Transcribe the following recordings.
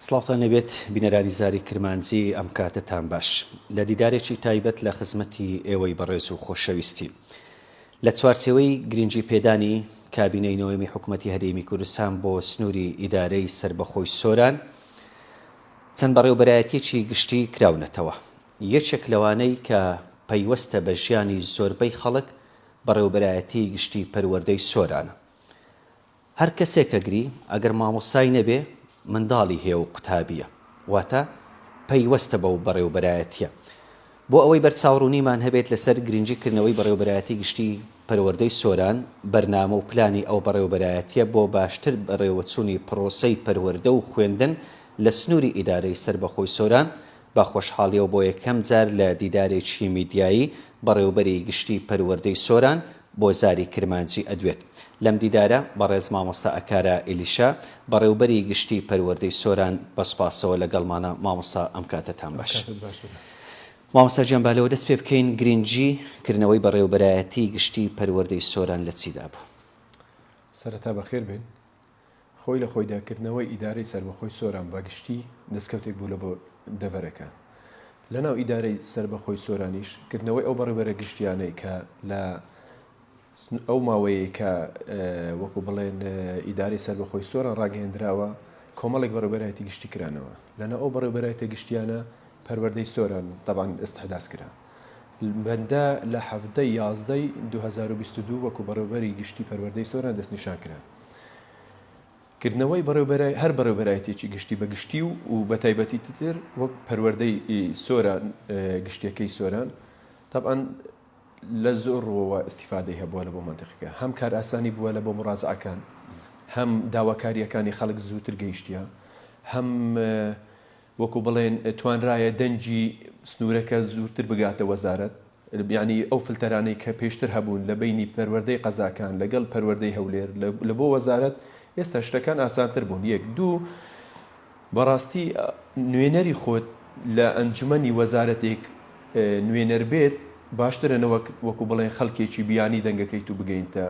سڵاوتان لەبێت بینەرانی زاری کرمانجی ئەم کاتتان باش لە دیدارێکی تایبەت لە خزمەتی ئێوەی بەڕێز و خۆشەویستی لە چوارچێوەی گرنگی پێدانی کابینەی نۆیەمی حکوومەتی هەرێمی کوردستان بۆ سنووری ئیدارەی سربەخۆی سۆران چەند بەڕێوەبەرایەتیەکی گشتی کراونەتەوە. یەکێک لەوانەی کە پەیوەستە بە ژیانی زۆربەی خەڵک بەڕێوەبەرایەتی گشتی پەروەردەی سۆرانە. هەر کەسێک ئەگری ئەگەر مامۆستای نەبێ منداڵی هەیە و قوتابیە، واتە پەیوەستە بەو بەڕێوەبەرایەتیە. بۆ ئەوەی بەرچاوڕوونیمان هەبێت لەسەر گرنگیکردنەوەی بەڕێوەبەرایەتی گشتی پەروەردەی سۆران، بەرنامە و پلانی ئەو بەڕێوەبەرایەتیە بۆ باشتر بەڕێوەچوونی پرۆسەی پەروەردە و خوێندن لە سنووری ئیدارەی سربەخۆی سۆران بە خۆشحاڵیەوە بۆ یەکەم جار لە دیدارێکی میدیایی بەڕێوەبەری گشتی پەروەردەی سۆران بۆ زاری کرمانجی ئەدوێت. لەم دیدارە بەڕێز مامۆستا ئەکارە ئێلیشا بەڕێوەبەری گشتی پەروەردەی سۆران بەسپاسەوە لەگەڵمانە. مامۆستا ئەم کاتتان باش. مامۆستا گیان با لەوە دەست پێ بکەین گرنگی کردنەوەی بەڕێوەبەرایەتی گشتی پەروەردەی سۆران لە چیدا بوو؟ سەرەتا بەخێر بێن. خۆی لە خۆیداکردنەوەی ئیدارەی سربەخۆی سۆران بە گشتی دەستکەوتێک بوو لە بۆ دەڤەرەکە. لەناو ئیدارەی سربەخۆی سۆرانیش کردنەوەی ئەو بەڕێوەبەرە گشتیانەی کە لە ئەو ماوەیە کە وەکو بڵێن ئیدارەی سربەخۆی سۆران ڕاگەیەندراوە کۆمەڵێک بەڕێوەبەرایەتی گشتی کرانەوە. لەناو ئەو بەڕێوەبەرایەتە گشتیانە پەروەردەی سۆران طبعاً استحداث کرا. بەندە لە 7/11/2022 وەکو بەڕێوەبەری گشتی پەروەردەی سۆران دەستنیشان کرا. کردنەوەی هەر بەڕێوەبەرایەتێکی گشتی بە گشتی و بە تایبەتی تر وەک پەروەردەی سۆران گشتیەکەی سۆران طبعاً لە زۆر ڕۆوە استیفادەی هەبووە لە بۆ منتیقەکە. هەم کار ئاسانی بووە لە بۆ مڕازعەکان، هەم داواکاریەکانی خەڵک زووتر گەیشتیە، هەم وەکو بڵێن توانرایە دەنجی سنوورەکە زووتر بگاتە وەزارەت. یعنی ئەو فلتەرانەی کە پێشتر هەبوون لە بینی پەروەردەی قەزاکان لەگەڵ پەروەردەی هەولێر لە بۆ وەزارەت ئێستا شتەکان ئاسانتر بوون. یەک دوو بەڕاستی نوێنەری خۆت لە ئەنجومەنی وەزارەتێک نوێنەر بێت باشترەنەوە وەکو بڵێن خەڵکێکی بیانی دەنگەکەی تو بگەینتە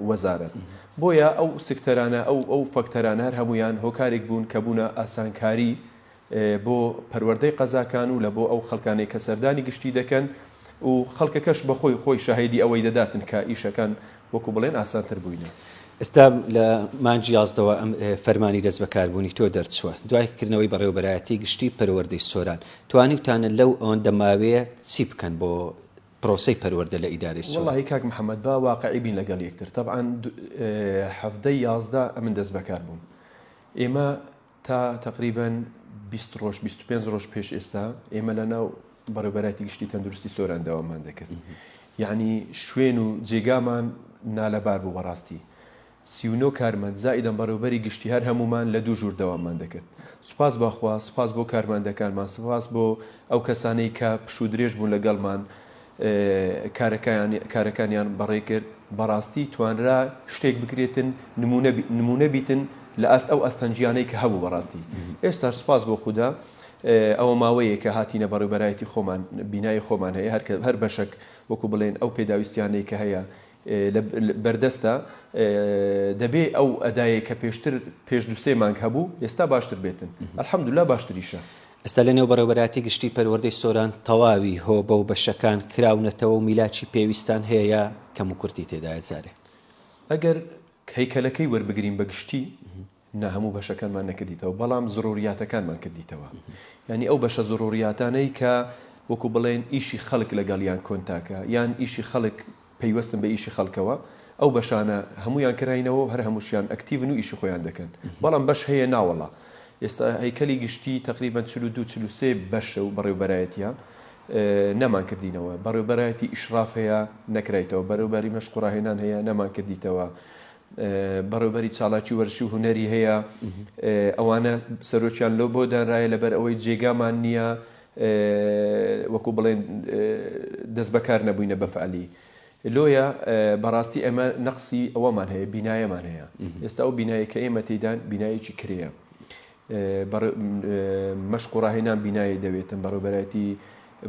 وەزارەت. بۆیە ئەو سکتەرانە ئەو فەکتەرانە هەر هەمویان هۆکارێک بوون کە بوونە ئاسانکاری بۆ پەروەردەی قەزاکان و لە بۆ ئەو خەڵکانەی کە سەردانی گشتی دەکەن و خەڵکەکەش بەخۆی خۆی شاهێدی ئەوەی دەداتن کە ئیشەکان وەکو بڵێن ئاسانتر بووینە. ئێستا لە مانجی 11ەوە ئەم فەرمانی دەست بەکاربوونی تۆ دەرچووە دوایکردنەوەی بەڕێوەبەرایەتی گشتی پەروەردەی سۆران. توانیتانە لەو ئەوەندە ماوەیە چی بکەن بۆ پرۆسەی پەروەردە لە ئیدارەی سۆران؟ وەڵاهی کاک محەممەد با واقعی بین لەگەڵ یەکتر. طبعاً 7/11 ئەمن دەست بەکار بووم. ئێمە تا تقریباً 20 ڕۆژ 25 ڕۆژ پێش ئێستا ئێمە لەناو بەڕێوەبەرایەتی گشتی تەندروستی سۆران داوامان دەکرد. یعنی شوێن و جێگامان نالەبار بوو بەڕاستی. 39 کارمەند زائیدەن بەڕێوەبەری گشتی هەر هەمومان لە دوو ژوور داوامان دەکرد. سوپاس بەخوا، سوپاس بۆ کارمەندەکانمان، سوپاس بۆ ئەو کەسانەی کە پشوو درێژ بوون لەگەڵمان کارەکانیان بەڕێ کرد. بەڕاستی توانرا شتێک بکرێتن نمونە بیتن لە ئەو ئەستەنجیانەی کە هەبوو. بەڕاستی ئێستا سوپاس بۆ خوددا ئەوە ماوەیە کە هاتینە بەڕێوەبەرایەتی خۆمان بینایی خۆمان هەیە هەر بەشک وەکو بڵێن ئەو پێداویستیانەی کە هەیە بەردەستە دەبێ ئەو ئەدایە کە پێشتر پێش دوسێ مانگ هەبوو ئێستا باشتر بێتن. الحەمدوللا باشتریشە. ئێستا لە نێو بەڕێوەبەرایەتی گشتی پەروەردەی سۆران تەواوی هۆ بەو بەشەکان کراونەتەوە و میلاکی پێویستان هەیە کەم و کورتی تێدایە جارێ. ئەگەر هەیکەلەکەی وەربگرین بە گشتی نا هەموو بەشەکانمان نەکردیتەوە، بەڵام زڕوریاتەکانمان کردیتەوە. یعنی ئەو بەشە زڕوریاتانەی کە وەکو بڵێن ئیشی خەڵک لەگەڵیان کۆنتاکە یان ئیشی خەڵک پەیوەستن بە ئیشی خەڵکەوە، ئەو بەشانە هەمویان کراینەوە هەر هەمووشیان ئەکتیڤن و ئیشی خۆیان دەکەن. بەڵام بەش هەیە ناوەڵا. ئێستا هەیکەلی گشتی تقریباً 42-43 بەشە و بەڕێوەبەرایەتیە نەمان کردینەوە. بەڕێوەبەرایەتی ئیشراف هەیە نەکرایتەوە، بەڕێوەبەری مەشقوڕاهێنان هەیە نەمان کردیتەوە، بەڕێوەبەری چالاکی وەرشی و هونەری هەیە ئەوانە سەرۆکیان لەو بۆ دانرایە لەبەر ئەوەی جێگامان نییە وەکو بڵێن دەست بەکار نەبووینە بەفعلی. لۆیە بەڕاستی ئەمە نەقسی ئەوەمان هەیە، بینایەمان هەیە. ئێستا ئەو بینایە کە ئێمە تێدان بینایەکی کرەیە. مەشقوڕاهێنان بینایی دەوێتن، بەڕێوەبەرایەتی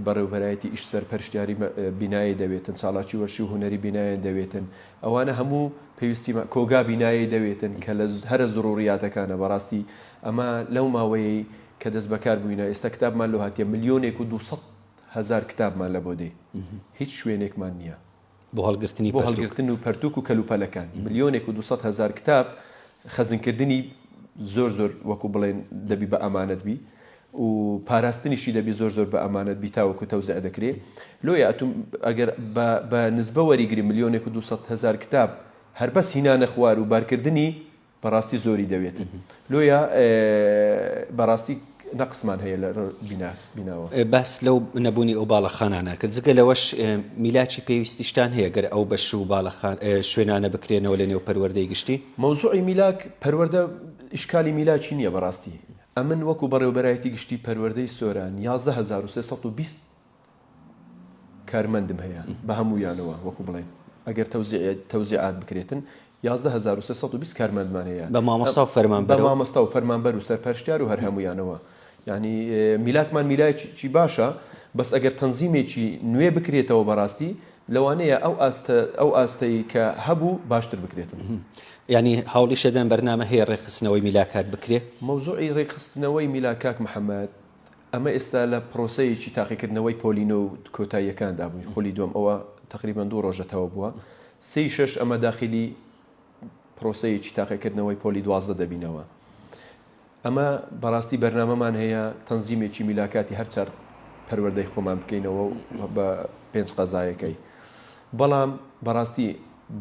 بەڕێوبەرایەتی ئیش سەرپەرشتیاری بینایی دەوێتن، چاڵاکی وەرشی و هوەری بینایان دەوێتن، ئەوانە هەموو پێویستی کۆگا بینایی دەوێتن کە لە هەرە زڕوریاتەکانە بەڕاستی ئەمە لەو ماوەیەی کە دەست بەکار بووینە ئێستا کتابمان لە هاتیە 1,200,000 کتابمان لە بۆ دێ هیچ شوێنێکمان نییە بۆ هەڵگرتنی بۆ هەڵگرتن و پەرتوک و کەلوپەلەکان 1,200,000 کتاب خەزنکردنی زۆر وەکو بڵێن دەبی بە ئەمانەت بی و پاراستنیشی دەبی زۆر بە ئەمانەت بی تاوەکو تەوزیع دەکرێت لۆیە ئەتوم ئەگەر بە نسبە وەریگری 1,200,000 کتاب هەر بەس هینانە خوار و بارکردنی بەڕاستی زۆری دەوێتن لۆیە بەڕاستی نەقسمان هەیە لە بیناوە باس لەو نەبوونی ئەو باڵەخانانە کرد جگە لەوەش میلاکی پێویستیشتان هەیە گەر ئەو بەش و باڵەخان شوێنانە بکرێنەوە لە نێو پەروەردەی گشتی مەوزوعی میلاک پەروەردە ئیشکالی میلاکی نییە بەڕاستی ئەمن وەکو بەڕێوەبەرایەتی گشتی پەروەردەی سۆران 11,320 کارمەندم هەیە بە هەموویانەوە وەکو بڵێن ئەگەر تەوزیعات بکرێتن 11,320 کارمەندمان هەیە بە مامۆستا و فەرمانبەر بە مامۆستا و فەرمانبەر و سەرپەرشتیار و هەر هەموویانەوە یعنی میلاکمان میلایکی باشە بەس ئەگەر تەنزیمێکی نوێ بکرێتەوە بەڕاستی لەوانەیە ئەو ئاستەی کە هەبوو باشتر بکرێتن ینی هەوڵی شەدەن بەرنامە هەیە ڕێخستنەوەی میلاکات بکرێت مەوزوعی ڕێخستنەوەی میلاکاک محەممەد ئەمە ئێستا لە پرۆسەیەکی تاقیکردنەوەی پۆلینۆ و کۆتاییەکاندا بووین خۆلی دوم ئەوە تقریبا 2 ڕۆژەتەوە بووە 3-6 ئەمە داخلی پرۆسەیەکی تاقیکردنەوەی پۆلی 12 دەبینەوە ئەمە بەڕاستی بەرنامەمان هەیە تەنزیمێکی میلاکاتی هەرچار پەروەردەی خۆمان بکەینەوە بە 5 قەزایەکەی بەڵام بەڕاستی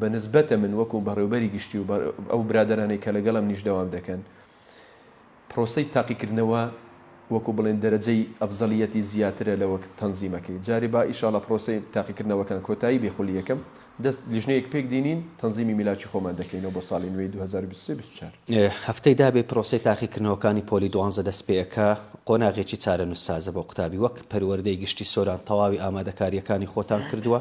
بەنسبەتە من وەکو بەڕێوەبەری گشتی و ئەو برادرانەی کە لەگەڵم نیش دەوام دەکەن پرۆسەی تاقیکردنەوە وەکو بڵێن دەرەجەی ئەفزەلیەتی زیاترە لەوە تەنزیمەکەی جاری با ئیشاڵە پرۆسەی تاقیکردنەوەکان کۆتایی بێخولی یەکەم دەست لیژنەیەک پێک دینین تەنزیمی میلاکی خۆمان دەکەینەوە بۆ ساڵی نوێی 2023-24 هەفتەی دابێ پرۆسی تاقیکردنەوەکانی پۆلی 12 دەست پێەکە قۆناغێکی چارە نووسازە بۆ قوتابی وەک پەروەردەی گشتی سۆران تەواوی ئامادەکاریەکانی خۆتان کردووە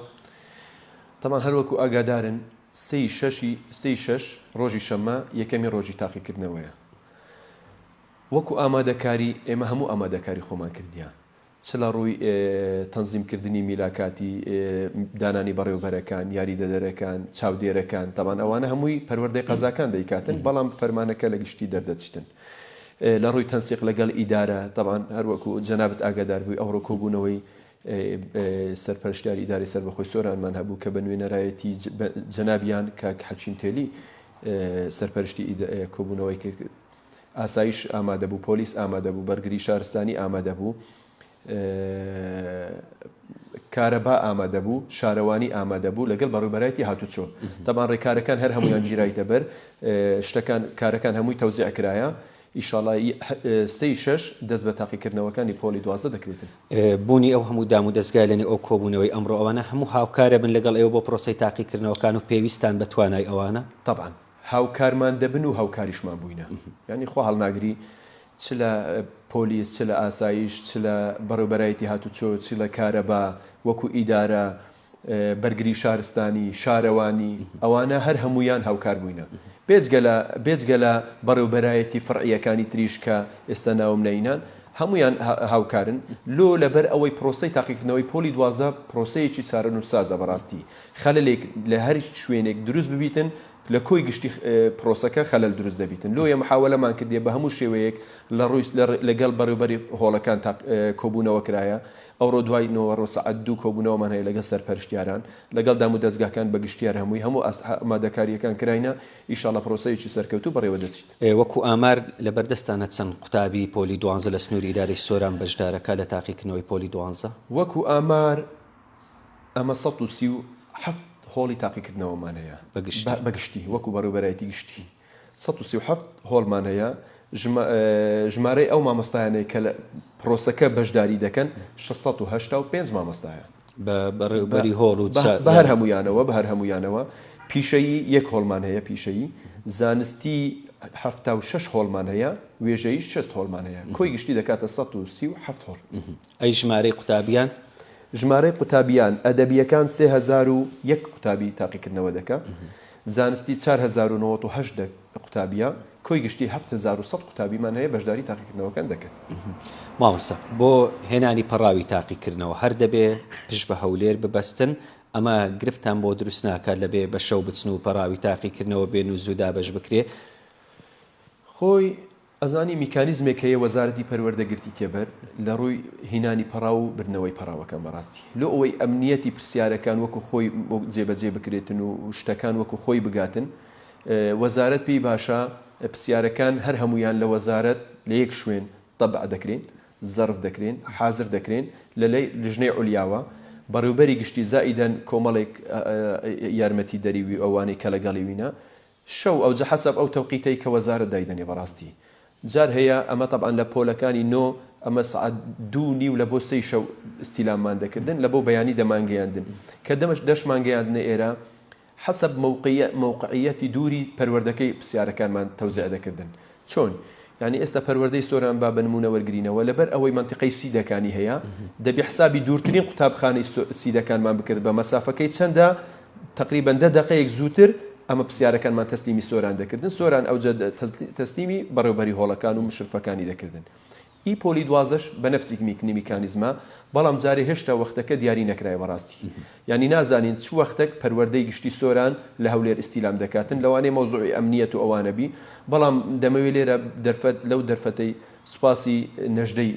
تەمان هەروەکو ئاگادارن 3-6 ڕۆژی شەممە یەکەمی ڕۆژی تاقیکردنەوەیە وەکو ئامادەکاری ئێمە هەموو ئامادەکاری خۆمان کردیان چ لە ڕووی تەنزیمکردنی میلاکاتی دانانی بەڕێوەبەرەکان یاریدەدەرەکان چاودێرەکان تەمان ئەوانە هەمووی پەروەردەی قەزاکان دەیکاتن بەڵام فەرمانەکە لە گشتی دەردەچتن لە ڕووی تەنسیق لەگەڵ ئیدارە تەمان هەروەکو جەنابەت ئاگادار بووی ئەوڕۆ کۆبوونەوەی سەرپەرشتیاری ئیداری سەربەخۆی سۆرانمان هەبوو کە بە نوێنەرایەتی جەنابیان کاک حەچیم تێلی سەرپەرشتی کۆبوونەوەی کرد ئاسایش ئامادە بوو پۆلیس ئامادە بوو بەرگری شارستانی ئامادە بوو کارەبا ئامادە بوو شارەوانی ئامادە بوو لەگەڵ بەڕێوەبەرایەتی هاتوچۆ تەمان ڕێکارەکان هەر هەمویان گیرایتە بەر شتەکان کارەکان هەمووی تەوزیع کرایە ئیشاڵڵا 3-6 دەست بە تاقیکردنەوەکانی پۆلی 12 دەکرێتن بوونی ئەو هەموو دام و دەستگای لەنێ ئەو کۆبوونەوەی ئەمڕۆ ئەوانە هەموو هاوکارە بن لەگەڵ ئێوە بۆ پرۆسی تاقیکردنەوەکان و پێویستان بە توانای ئەوانە طبعا هاوکارمان دەبن و هاوکاریشمان بووینە ینی خۆ هەڵناگری چ لە پۆلیس چ لە ئاسایش چ لە بەڕێوەبەرایەتی هاتوچۆ چ لە کارەبا وەکو ئیدارە بەرگری شارستانی شارەوانی ئەوانە هەر هەمویان هاوکار بووینە بێجگە لە بەڕێوەبەرایەتی فڕعیەکانی تریش کە ئێستا ناوم نەینان هەمویان هاوکارن لۆ لەبەر ئەوەی پرۆسەی تاقیکردنەوەی پۆلی 12 پرۆسەیەکی چارە نووسازە بەڕاستی خەلەلێک لە هەر شوێنێک دروست ببیتن لە کۆی گشتی پرۆسەکە خەلەل دروست دەبیتن لۆیە محاولەمان کردێ بە هەموو شێوەیەک لە ڕووی لەگەڵ بەڕێوەبەری هۆڵەکان کۆبوونەوە کرایە ئەوڕۆ دوای 9 سەعات 2 کۆبوونەوەمان هەیە لەگەڵ سەرپەرشتیاران لەگەڵ دام و دەستگاکان بە گشتیار هەموو ئامادەکاریەکان کراینە ئیشاڵە پرۆسەیەکی سەرکەوتوو بەڕێوە دەچیت وەکو ئامار لە بەردەستانە چەند قوتابی پۆلی 12 لە سنووری ئیداری سۆران بەشدارەکە لە تاقیکردنەوەی پۆلی 12 وەکو ئامار ئەمە 137 هۆڵی تاقیکردنەوەمان هەیە بەگشتی وەکو بەڕێوەبەرایەتی گشتی 137 هۆڵمان هەیە ژمارەی ئەو مامۆستایانەی کە لە پرۆسەکە بەشداری دەکەن 685 مامۆستایە بەڕێوەبەری هۆڵ و بە هەر هەمویانەوە پیشەیی یەک هۆڵمان هەیە پیشەیی زانستی 76 هۆڵمان هەیە وێژەیی 6 هۆڵمان هەیە کۆی گشتی دەکاتە 137 هۆڵ ئەی ژمارەی قوتابیان ژمارەی قوتابیان ئەدەبیەکان 3001 قوتابی تاقیکردنەوە دەکات زانستی 4098 قوتابیە کۆی گشتی 7,100 قوتابیمان هەیە بەشداری تاقیکردنەوەکان دەکەن. ماوەستا بۆ هێنانی پەڕاوی تاقیکردنەوە هەر دەبێ پشت بە هەولێر ببەستن ئەمە گرفتان بۆ دروست ناکات لەبێ بە شەو بچن و پەڕاوی تاقیکردنەوە بێن و زوودا بەش بکرێ. خۆی ئەزانی میکانیزمێک هەیە وەزارەتی پەروەردەگرتی تێبەر لە ڕووی هینانی پەڕاو و برنەوەی پەڕاوەکان بەڕاستی لۆ ئەوەی ئەمنیەتی پرسیارەکان وەکو خۆی جێبەجێ بکرێتن و شتەکان وەکو خۆی بگاتن وەزارەت پێی باشە پرسیارەکان هەر هەمویان لە وەزارەت لە یەک شوێن طبع دەکرێن زەرف دەکرێن حازر دەکرێن لە لژنەی عولیاوە بەڕێوبەری گشتی زائیدەن کۆمەڵێک یارمەتی دەریوی ئەوانەی کە لەگەڵی وینە شەو ئەوجە حەسەب ئەو تەوقیتەی کە وەزارەت دایدەنێ بەڕاستی جار هەیە ئەمە طبعاً لە پۆلەکانی نۆ ئەمە سعات 2:30 لە بۆ 3 شەو استیلامان دەکردن لە بۆ بەیانی دەمانگەیاندن کە دەشمانگەیاندنە ئێرە حسب موقعیەتی دووری پەروەردەکەی پرسیارەکانمان تەوزیع دەکردن چۆن یعنی ئێستا پەروەردەی سۆران با بە نمونە وەرگرینەوە لەبەر ئەوەی منتیقەی سیدەکانی هەیە دەبی حسابی دوورترین قوتابخانەی سیدەکانمان بکرد بە مەسافەکەی چەندە تقریبا 10 دقەیەک زووتر ئەمە پرسیارەکانمان تەسلیمی سۆران دەکردن سۆران ئەوجە تەسلیمی بەڕێوەبەری هۆڵەکان و مشرفەکانی دەکردن ئی پۆلی دوازدەش بە نەفسی میکانیزمە بەڵام جارێ هێشتا وەختەکە دیاری نەکرای بەڕاستی یعنی نازانین چ وەختێک پەروەردەی گشتی سۆران لە هەولێر ئیستیلام دەکاتن لەوانەیە مەوزوعی ئەمنیەت و ئەوانەبی بەڵام دەمەوێت لێرە لەو دەرفەتەی سوپاسی نەژدەی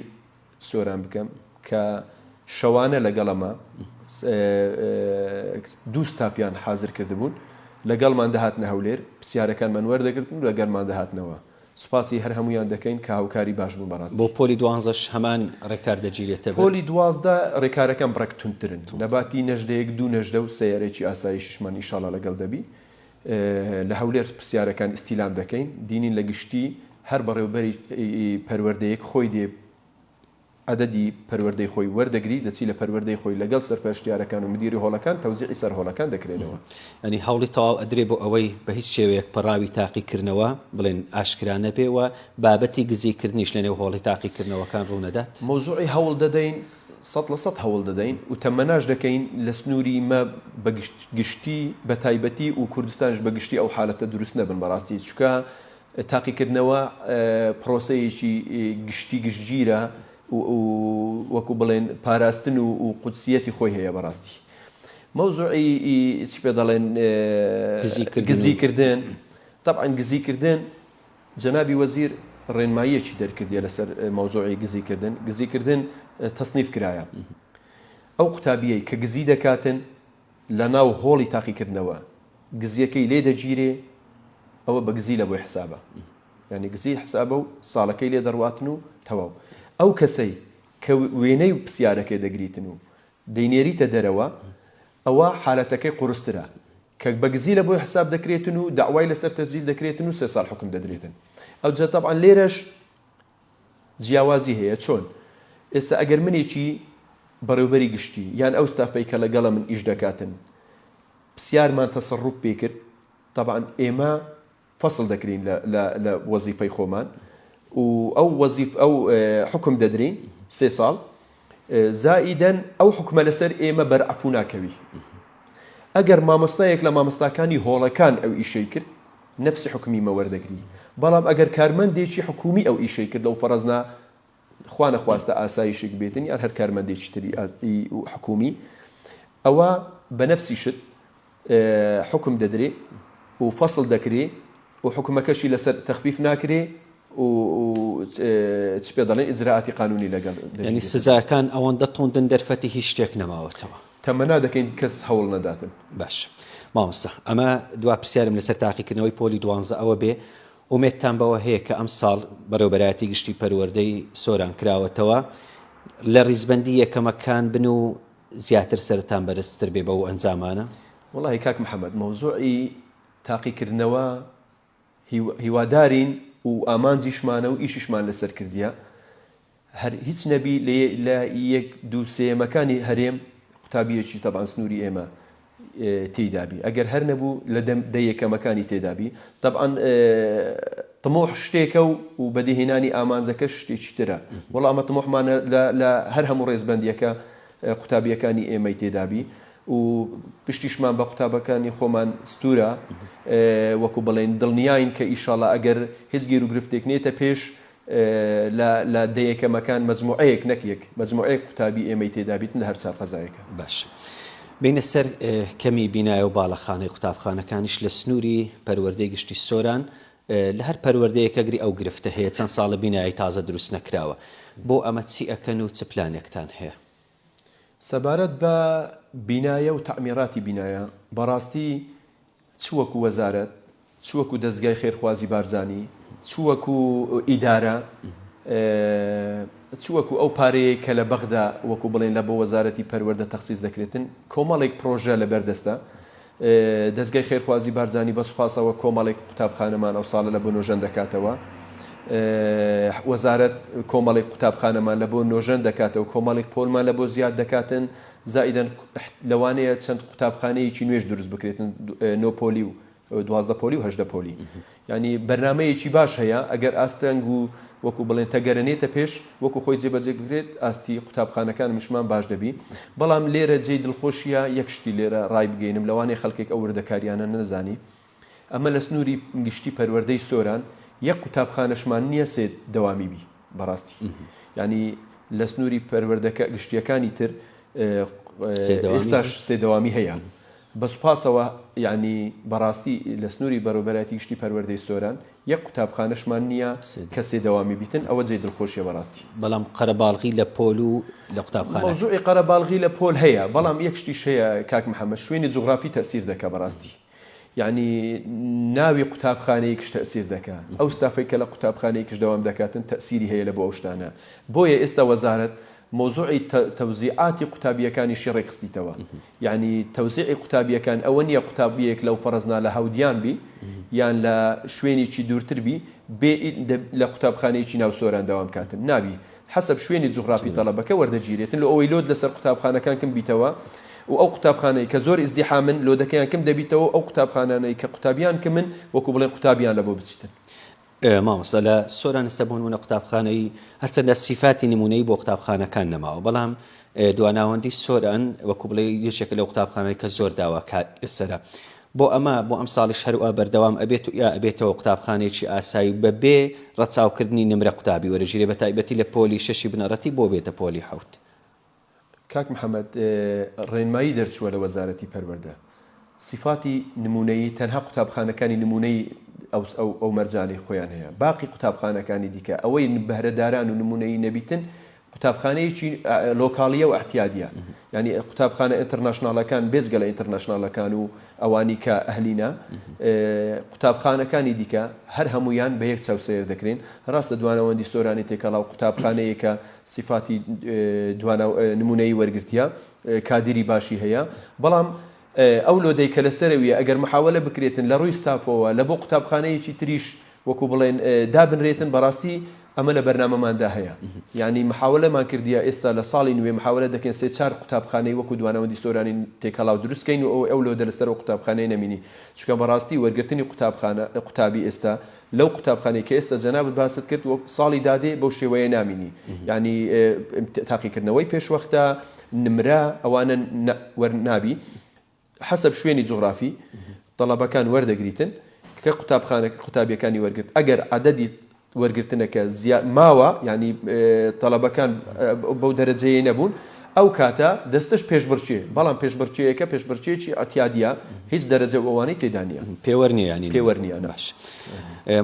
سۆران بکەم کە شەوانە لەگەڵەمە دوو ستاپیان حازر کردبوون لەگەڵمان دەهاتنە هەولێر پرسیارەکانمان وەردەگرتن و لەگەڵمان دەهاتنەوە سوپاسی هەر هەمویان دەکەین کە هاوکاری باش بوون بەڕاستی بۆ پۆلی 12ش هەمان ڕێکار دەگیرێتە پۆلی 12 ڕێکارەکان بڕێک تونترن نەباتی نەژدەیەک دوو نەژدە و سەیارێکی ئاسایی ششمان ئیشاڵا لەگەڵ دەبی لە هەولێر پرسیارەکان ئیستیلام دەکەین دینین لە گشتی هەر بەڕێوەبەری پەروەردەیەک خۆی دێ عدەدی پەروەردەی خۆی وەردەگری دەچی لە پەروەردەی خۆی لەگەڵ سەرپەرشتیارەکان و مدیری هۆڵەکان تەوزیعی سەر هۆڵەکان دەکرێنەوە ئەنی هەوڵی تەواو ئەدرێ بۆ ئەوەی بە هیچ شێوەیەک پەڕاوی تاقیکردنەوە بڵێن ئاشکرا نەبێەوە بابەتی گزیکردنیش لەنێو هۆڵی تاقیکردنەوەکان ڕوونەدات مۆزوعی هەوڵ دەدەین 100% هەوڵ دەدەین و تەمەناش دەکەین لە سنووری مە بە گشتی بە تایبەتی و کوردستانش بە گشتی ئەو حالەتە دروست نەبن بەڕاستی چکە تاقیکردنەوە پرۆسەیەکی گشتی گشتگیرە وەکو بڵێن پاراستن و قودسیەتی خۆی هەیە بەڕاستی مەوزوعی چی پێ دەڵێن گزیکردن طبعا گزیکردن جەنابی وەزیر ڕێنماییەکی دەرکردیە لەسەر مەوزوعی گزیکردن تەصنیف کرایە ئەو قوتابیەی کە گزی دەکاتن لە ناو هۆڵی تاقیکردنەوە گزیەکەی لێ دەگیرێ ئەوە بە گزی لە بۆی حسابە یعنی گزی حسابە و ساڵەکەی لێ دەڕواتن و تەواو ئەو کەسەی کە وێنەی پرسیارەکەی دەگریتن و دەینێریتە دەرەوە ئەوە حالەتەکەی قورسترە کە بەگزی لە بۆی حساب دەکرێتن و داوای لەسەر تەسجیل دەکرێتن و 3 ساڵ حکم دەدرێتن ئەو جە طبعا لێرەش جیاوازی هەیە چۆن ئێستا ئەگەر منێکی بەڕێوەبەری گشتی یان ئەو ستافەی کە لەگەڵە من ئیش دەکاتن پرسیارمان تەسەڕوف پێکرد طبعا ئێمە فەسڵ دەکرین لە وەزیفەی خۆمان و ئەو حکم دەدرین 3 ساڵ زائیدەن ئەو حکمە لەسەر ئێمە بەرعەفو ناکەوی ئەگەر مامۆستایەک لە مامۆستاکانی هۆڵەکان ئەو ئیشەی کرد نفسی حکمی مەوەردەگری بەڵام ئەگەر کارمەندێکی حکومی ئەو ئیشەی کرد لەو فەرەزنا خوا نەخواستە ئاسایشێک بێتن یان هەر کارمەندێکی تری حکومی ئەوە بە نفسی شت حکم دەدرێ و فەسڵ دەکرێ و حکومەکەشی لەسەر تەخفیف ناکرێ و چ پێ دەڵێن ئیجراعاتی قانونی لەگەڵ ینی سزاکان ئەوەندە تۆندن دەرفەتی هیچ شتێک نەماوەتەوە تەمەنا دەکەین کەس هەوڵ نەداتن باش مامۆستا ئەمە دوا پرسیارم لەسەر تاقیکردنەوەی پۆلی 12 ئەوە بێ ئومێدتان بەوە هەیە کە ئەم ساڵ بەڕێوەبەرایەتی گشتی پەروەردەی سۆران کراوەتەوە لە ڕیزبەندی یەکەمەکان بن و زیاتر سەرتان بەرزتر بێ بەو ئەنجامانە وڵی کاک محەممەد مەوزوعی تاقیکردنەوە هیوادارین و ئامانجیشمانە و ئیشیشمان لەسەر کردیە هەر هیچ نەبی لە 1-2-3 هەرێم قوتابیەکی تەبان سنووری ئێمە تێدابی ئەگەر هەر نەبوو لە دەیەکەمەکانی تێدابی طبعاً طموح شتێکە و بەدیهێنانی ئامانزەکە شتێکی ترە وەڵام ئەمە طموحمانە لە هەر هەموو ڕێزبەندیەکە قوتابیەکانی ئێمەی تێدابی و پشتیشمان بە قوتابەکانی خۆمان ستورە وەکو بڵێن دڵنیاین کە ئیشاڵە ئەگەر هیچ گیر و گرفتێک نێتە پێش لە دەیەکەمەکان مەجموعەیەک نەکێک مەجموعەیەک قوتابی ئێمەی تێدابیتن لە هەر چار فەزایەکە. باش بینە سەر کەمی بینایە و باڵەخانەی قوتابخانەکانیش لە سنووری پەروەردەی گشتی سۆران لە هەر پەروەردەیەکە گری ئەو گرفتە هەیە چەند ساڵە بینایی تازە دروست نەکراوە بۆ ئەمە چی ئەکەن و چ پلانێکتان هەیە؟ سەبارەت بە بینایە و تەعمیراتی بینایە بەڕاستی چوەکو وەزارەت چوەکو دەستگای خێرخوازی بارزانی چوەکو ئیدارە چوەکو ئەو پارەیە کە لە بەغدا وەکو بڵێن لە بۆ وەزارەتی پەروەردە تەخسیس دەکرێتن کۆمەڵێک پرۆژە لەبەردەستە دەستگای خێرخوازی بارزانی بە سوپاسەوە کۆمەڵێک قوتابخانەمان ئەو ساڵە لە بۆ نۆژەن دەکاتەوە وەزارەت کۆمەڵێک قوتابخانەمان لە بۆ نۆژەن دەکاتەوە کۆمەڵێک پۆلمان لە بۆ زیاد دەکاتن زائیدەن لەوانەیە چەند قوتابخانەیەکی نوێژ دروست بکرێتن 9 پۆلی و 12 پۆلی و 8 پۆلی ینی بەرنامەیەکی باش هەیە ئەگەر ئاستەنگ و وەکو بڵێن تەگەرەنێتە پێش وەکو خۆی جێبەجێ بکرێت ئاستی قوتابخانەکان مشمان باش دەبی بەڵام لێرە جێی دڵخۆشیە یەک شتی لێرە ڕای بگەینم لەوانەیە خەڵکێک ئەو وردەکاریانە نەزانی ئەمە لە سنووری گشتی پەروەردەی سۆران یەک قوتابخانەشمان نییە سێ دەوامی بی بەڕاستی ینی لە سنووری پەروەردەکە گشتیەکانی تر ئێستاش سێدەوامی هەیە بە سوپاسەوە ینی بەڕاستی لە سنووری بەڕێوەبەرایەتی گشتی پەروەردەی سۆران یەک قوتابخانەشمان نییە کە سێدەوامی بیتن ئەوە جێی دڵخۆشیە بەڕاستی بەڵام قەرەباڵغی لە پۆل و لە قوتابخانە مۆزوعی قەرەباڵغی لە پۆل هەیە بەڵام یەک شتیش هەیە کاک محەممەد شوێنی جوغرافی تەسیر دەکە بەڕاستی یعنی ناوی قوتابخانەیەکش تەسیر دەکات ئەو ستافەی کە لە قوتابخانەیەکش دەوام دەکاتن تەسیری هەیە لە بۆ ئەو شتانە بۆیە ئێستا وەزارەت مۆزوعی تەوزیعاتی قوتابیەکانیشی ڕێکخستیتەوە یعنی تەوزیعی قوتابیەکان ئەوە نییە قوتابیەک لەو فەرزنا لە هەودیان بی یان لە شوێنێکی دوورتر بی لە قوتابخانەیەکی ناو سۆران دەوام کاتن نابی حسب شوێنی جوغرافی تەڵەبەکە وەردەگیرێتن لە ئەوەی لۆد لەسەر قوتابخانەکان کەم بیتەوە و ئەو قوتابخانەی کە زۆر ئیزدیحامن لۆدەکەیان کەم دەبیتەوە ئەو قوتابخانانەی کە قوتابیان کەمن وەکو بڵێن قوتابیان لە بۆ بچیتن مامۆستا لە سۆران ئێستا بۆ نمونە قوتابخانەی هەرچەندە سیفاتی نمونەی بۆ قوتابخانەکان نەماوە بەڵام دواناوەندی سۆران وەکو بڵێ یەکێک لەو قوتابخانەی کە زۆر داواکات لەسەرە بۆ ئەمە بۆ ئەم ساڵیش هەروە بەردەوام ئەبێت و یا ئەبێتەوە قوتابخانێکی ئاسایی بەبێ ڕەچاوکردنی نمرە قوتابی وەرەگیرێ بە تایبەتی لە پۆلی 6 بنەڕەتی بۆ بێتە پۆلی 7 کاک محەممەد ڕێنمایی دەرچووە لە وەزارەتی پەروەردە سیفاتی نمونەی تەنها قوتابخانەکانی نمونەی ئەو مەرجانەی خۆیان هەیە باقی قوتابخانەکانی دیکە ئەوەی بەهرەداران و نمونەی نەبیتن قوتابخانەیەکی لۆکاڵیە و احتیادیە ینی قوتابخانە ئینتەرناشناڵەکان بێجگە لە ئینتەرناشناڵەکان و ئەوانی کە ئەهلینە قوتابخانەکانی دیکە هەر هەمویان بە یەک چاوسەیر دەکرێن ڕاستە دوانەوەندی سۆرانی تێکەڵاو قوتابخانەیەکە سیفاتی نمونەی وەرگرتیە کادری باشی هەیە بەڵام ئەو لۆدەی کە لەسەرەویە ئەگەر محاولە بکرێتن لە ڕووی ستافەوە لە بۆ قوتابخانەیەکی تریش وەکو بڵێن دابنرێتن بەڕاستی ئەمە لە بەرنامەماندا هەیە ینی محاولەمان کردیە ئێستا لە ساڵی نوێ محاولە دەکەن 3-4 قوتابخانەی وەکو دوانەوەندی سۆرانی تێکەڵاو دروستکەین و ئەو لۆدە لەسەر قوتابخانەی نەمینی چونکە بەڕاستی وەرگرتنی قوتابی ئێستا لەو قوتابخانەی کە ئێستا جەنابەت باست کرد وەک ساڵی دادێ بەو شێوەیە نامینی ینی تاقیکردنەوەی پێشوەختە نمرە ئەوانە وەرنابی حسب شوێنی جوغرافی تەڵەبەکان وەردەگریتن کە قوتابیەکانی وەرگرت ئەگەر عەدەدی وەرگرتنەکە ماوە ینی تەڵەبەکان بەو دەرەجەیە نەبوون ئەو کاتە دەستش پێشبڕچێ بەڵام پێشبڕچەیەکە پێشبڕچێکی ئەتیادیە هیچ دەرەجە ئەوانەی تێدانە پێوەرنیە ینی پێوەرنیە باش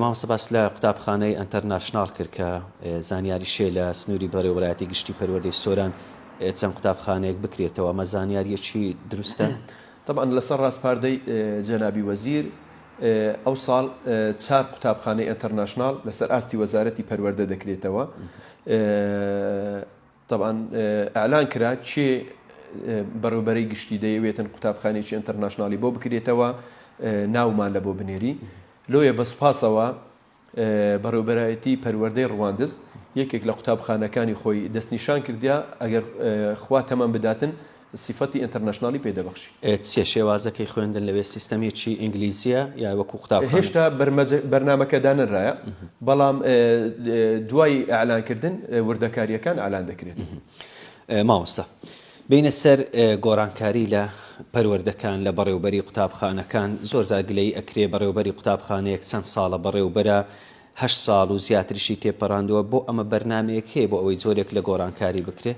مامۆستا باس لە قوتابخانەی ئەنتەرناشناڵ کرد کە زانیاری شێ لە سنووری بەڕێوەبەرایەتی گشتی پەروەردەی سۆران چەند قوتابخانەیەک بکرێتەوە ئەمە زانیاریەکی دروستە طبعا لەسەر ڕاستپاردەی جەنابی وەزیر ئەو ساڵ 4 قوتابخانەی ئەنتەرناشناڵ لەسەر ئاستی وەزارەتی پەروەردە دەکرێتەوە طبعا ئەعلان کرا چێ بەڕێوەبەری گشتی دەیەوێتن قوتابخانێکی ئەنتەرناشناڵی بۆ بکرێتەوە ناومان لە بۆ بنێری لۆیە بەسپاسەوە بەڕێوەبەرایەتی پەروەردەی ڕواندز یەکێک لە قوتابخانەکانی خۆی دەستنیشان کردیا ئەگەر خوا تەمەن بداتن سیفەتی ئینتەرناشنالی پێدەبەخشی چێ شێوازەکەی خوێندن لەوێ سیستەمێکی ئینگلیزیە یا وەکو قوتابخانە هێشتا بەرنامەکە دانرایە بەڵام دوای ئەعلانکردن وردەکاریەکان ئەعلان دەکرێت مامۆستا بینە سەر گۆڕانکاری لە پەروەردەکان لە بەڕێوبەری قوتابخانەکان زۆر زارگلەی ئەکرێ بەڕێوبەری قوتابخانەیەک چەند ساڵە بەڕێوبەرە 8 ساڵ و زیاتریشی تێپەڕاندووە بۆ ئەمە بەرنمەیەک هەیە بۆ ئەوەی زۆرێک لە گۆڕانکاری بکرێ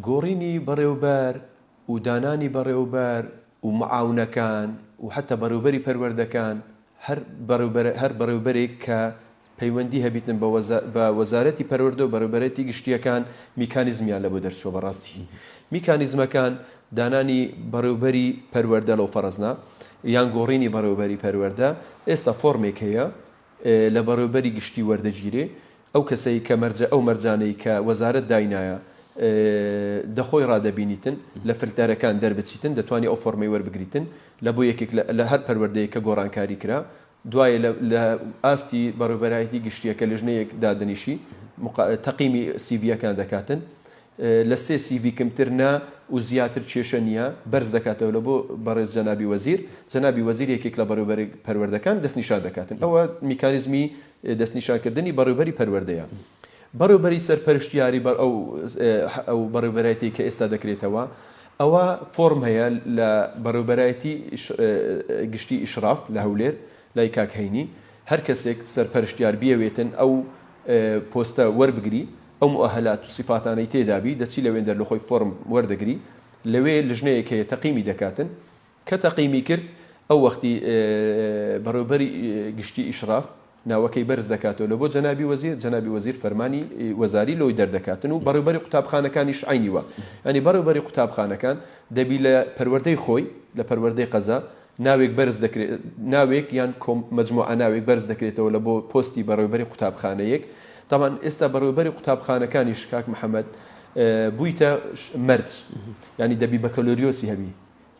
گۆڕینی بەڕێوبەر و دانانی بەڕێوبەر و معاونەکان و حتا بەڕێوبەری پەروەردەکان هەر بەڕێوبەرێک کە پەیوەندی هەبیتن بە وەزارەتی پەروەردە و بەڕێوبەرەتی گشتیەکان میکانیزمیان لە بۆ دەرچووە بەڕاستی میکانیزمەکان دانانی بەڕێوبەری پەروەردە لەو فەرزنا یان گۆڕینی بەڕێوبەری پەروەردە ئێستا فۆرمێک هەیە لە بەڕێوبەری گشتی وەردەگیرێ ئەو کەسەی کە ئەو مەرجانەی کە وەزارەت داینایە دەخۆی ڕادەبینیتن لە فلتەرەکان دەربچیتن دەتوانێت ئەو فۆرمەی وەربگریتن لە بۆ یەکێک لە هەر پەروەردەیە کە گۆڕانکاری کرا دوایە لە ئاستی بەڕێوبەرایەتی گشتیەکە لەژنەیەک دادنیشی تەقیمی سیڤیەکان دەکاتن لە 3 CV کەمتر نا و زیاتر کێشە نییە بەرز دەکاتەوە لە بۆ بەڕێز جەنابی وەزیر جەنابی وەزیر یەکێک لە بەڕێوبەری پەروەردەکان دەستنیشان دەکاتن ئەوە میکانیزمی دەستنیشانکردنی بەڕێوبەری پەروەردەیە بەڕێوبەری سەرپەرشتیاری ئەو بەڕێوبەرایەتی کە ئێستا دەکرێتەوە ئەوە فۆرم هەیە لە بەڕێوبەرایەتی گشتی ئیشراف لە هەولێر لای کاک هەینی هەر کەسێک سەرپەرشتیار بیەوێتن ئەو پۆستە وەربگری ئەو مؤهلات و سیفاتانەی تێدابی دەچی لەوێن دەر لە خۆی فۆرم وەردەگری لەوێ لژنەیەک هەیە تەقیمی دەکاتن کە تەقیمی کرد ئەو وەختی بەڕێوبەری گشتی ئیشراف ناوەکەی بەرز دەکاتەوە لە بۆ جەنابی وەزیر فەرمانی وەزاری لۆی دەردەکاتن و بەڕێوبەری قوتابخانەکانیش عینیوە ینی بەڕێوبەری قوتابخانەکان دەبی لە پەروەردەی خۆی لە پەروەردەی قەزا ناوێک بەرز دەکرێت ناوێک یان مەجموعە ناوێک بەرز دەکرێتەوە لە بۆ پۆستی بەڕێوبەری قوتابخانەیەک تامان ئێستا بەڕێوبەری قوتابخانەکانیش کاک محەممەد بوویتە مەرج ینی دەبی بەکەلۆریۆسی هەبی